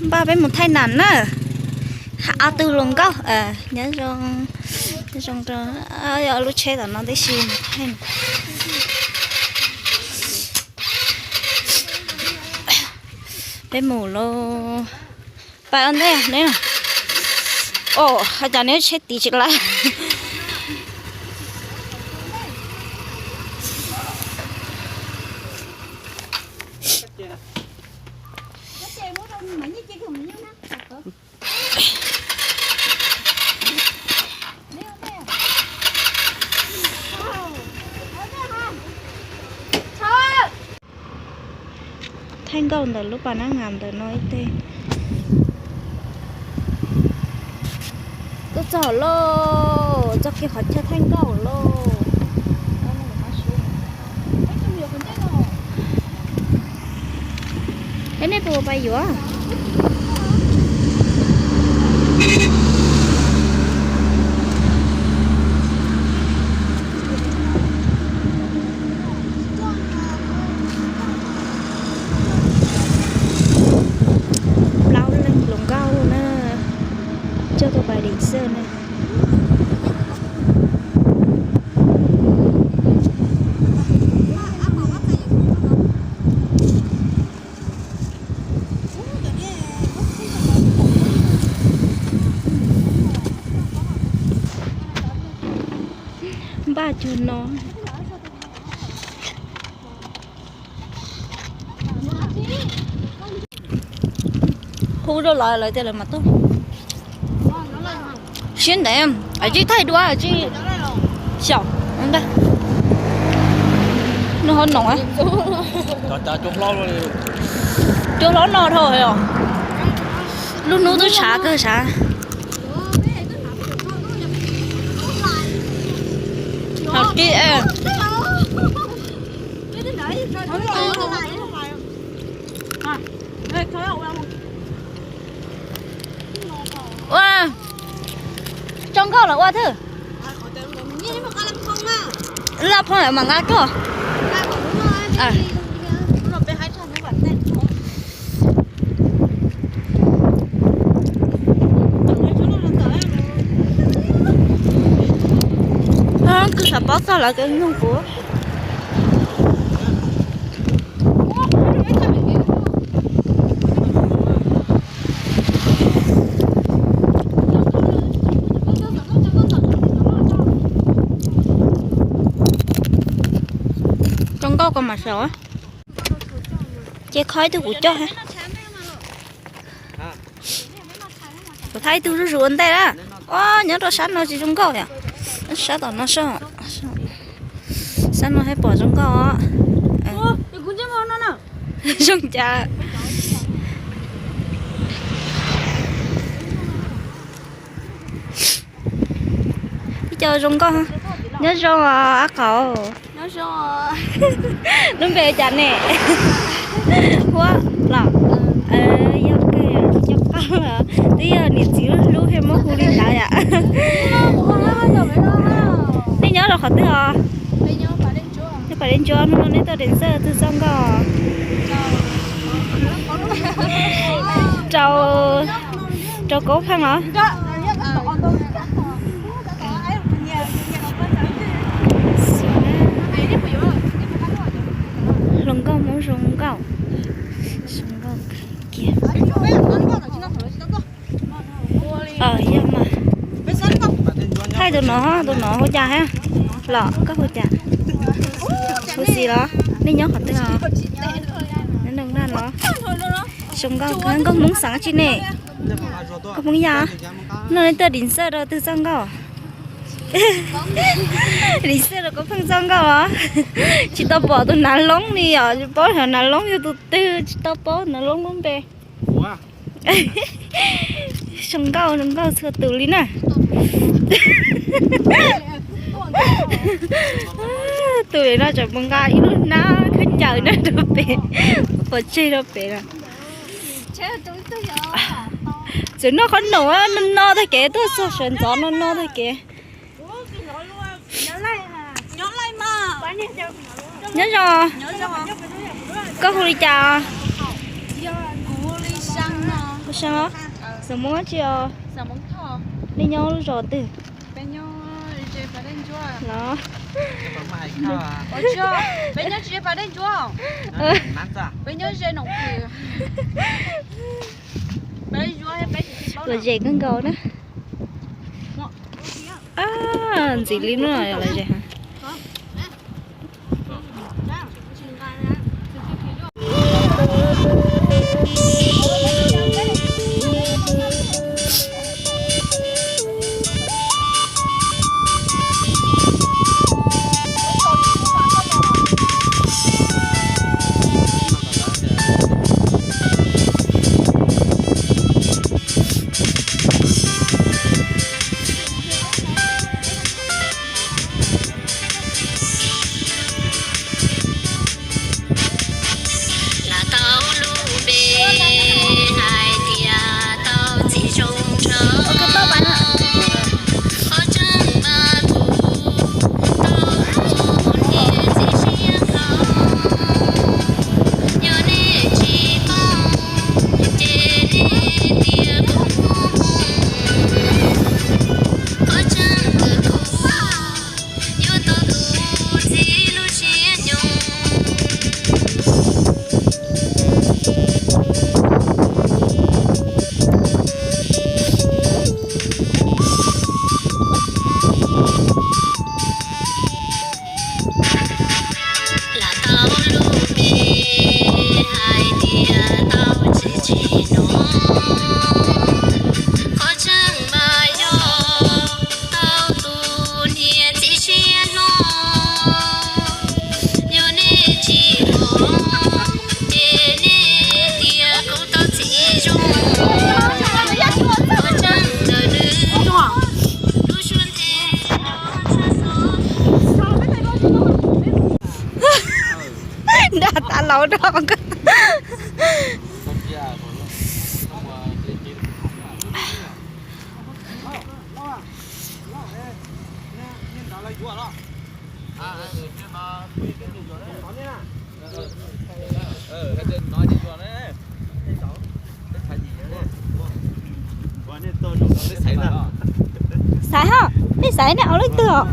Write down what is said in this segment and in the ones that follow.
ba bé một thay nản á áo tư luôn có nhớ trong ở lúc chơi là nó đấy xin hay bé mù lô bài ăn đây à đấy à ồ hai cha nếu chết tí chết lại thanh cầu từ lúc bà nó ngầm từ nói tê tôi chở lô cho kia khỏi chơi thanh cầu lô cái này vừa bay vừa cho tôi bài đỉnh sơn này ba chú nó khu đó lại tên là mặt tốt xuyên đấy em ở chị thay đua ở chị xảo không đây nó hơn nóng á chung ló no thôi à lúc nấu tôi xả cơ xả học chị em wow trong câu là qua thử là phong lại mà ngã cơ à cứ sắp bóc ra là cái nhung của trong câu còn mà sợ á che khói tôi cũng cho hả tôi thấy tôi rất ruộng đây đó nhớ rồi sáng nó chỉ trong câu à sáng tao nó sợ sáng nó hay bỏ trong câu á trong cha chơi trong câu nhớ cho á cậu nó cho nó về chả nè quá là yêu cái cho con là bây giờ niệm xíu lúc hay mất khu đi lại ạ đi nhớ là khó tư à nó phải đến chỗ nó nên tao đến giờ từ xong cơ trâu cố khăn hả rồng câu muốn rồng câu kia nhưng mà thay tụi nó hỗ trợ ha lọ các hỗ trợ hỗ gì đó đi nhớ khỏi tên nó nên đừng ra nó rồng câu cái con muốn sáng chi nè con muốn gì nó lên tới đỉnh sơ rồi từ sang câu đi xe là có phân rong đâu à chị tao bỏ tôi nắn lông đi à bỏ thằng nắn lông cho tôi tư chị tao bỏ nắn lông luôn về sông cao sửa từ lý nè tụi nó chẳng bằng gai luôn na cứ chờ nó được về bỏ chơi đâu về rồi chứ nó khó nổ á nó no thôi kìa tôi sợ sườn gió nó no thôi kìa nhớ rồi có hồ ly trà Bữa sáng đó, giờ muốn chưa? Sao mong thọ? Đi nhau rồi từ. Bên nhau chơi vào đây chưa? Nó. Ở chưa? Bên nhau chơi vào đây chưa? Bên nhau chơi nồng cười. Bên chúa hay bên chị bao? Là gì con gấu đó? À, gì liên nữa là gì hả? Đã ta lâu đó con cứ sải hả? Biết sải này ở lấy tựa.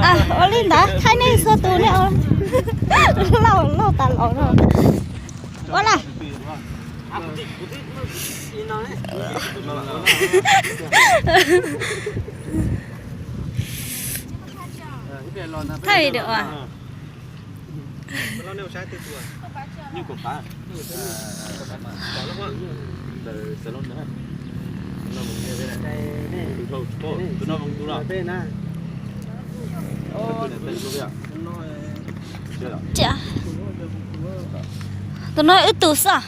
À, ở lên đó, thay này sơ tu này ở lâu ta lâu rồi. Quá là. Thay được à? Như cục phá. Từ salon nữa. Nó mong nghe đây này. Thôi, tụi nó mong tụi nó. Bên na. Chà. Tụi nó ít tù sao?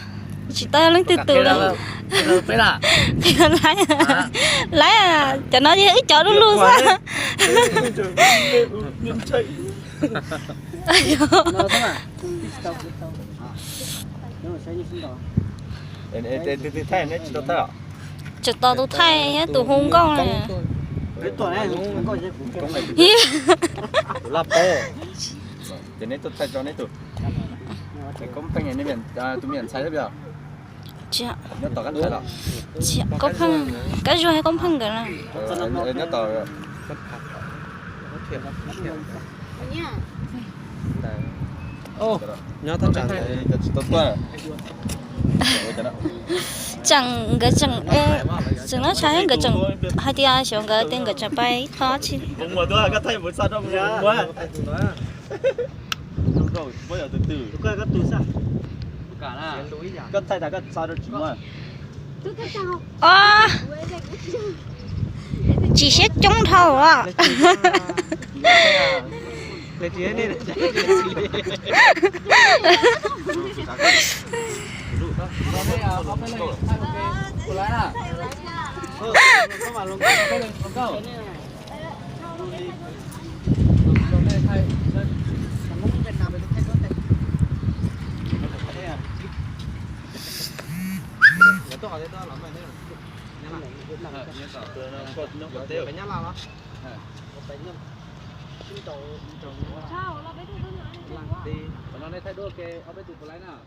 Chỉ tay lên từ từ rồi. Phải là. Lấy à, cho nó ít chỗ nó luôn sao? Nó thế mà. Em thay này chỉ thay à? Chỉ tao tôi thay hết tụ hung con này. Cái tuổi này không có gì cũng này. Lắp to. Thế này tôi thay cho này tôi. Cái công phanh này miền tụi miền sai đấy bây giờ. Chà. Nó tỏ cái thay là. Chà, công phăng. Cái gì hay công phăng cái này? Nó tỏ. Ô, nhớ tao chẳng thấy tốt quá. Chẳng cái chẳng chẳng nó trái cái chẳng hai tia xong cái tên cái chẳng bay khó chứ. Bông mà tôi cái thay một sao đâu quá. Rồi, bây giờ từ từ. Cái từ sao? Cả là. Cái thay là cái sao đâu chỉ mà. À, chỉ sẽ trúng thầu à. Lấy tiền đi. Sao? Là bây giờ tôi nói Đi, nó này thay đổi cái ở bên tụi tôi lấy nào.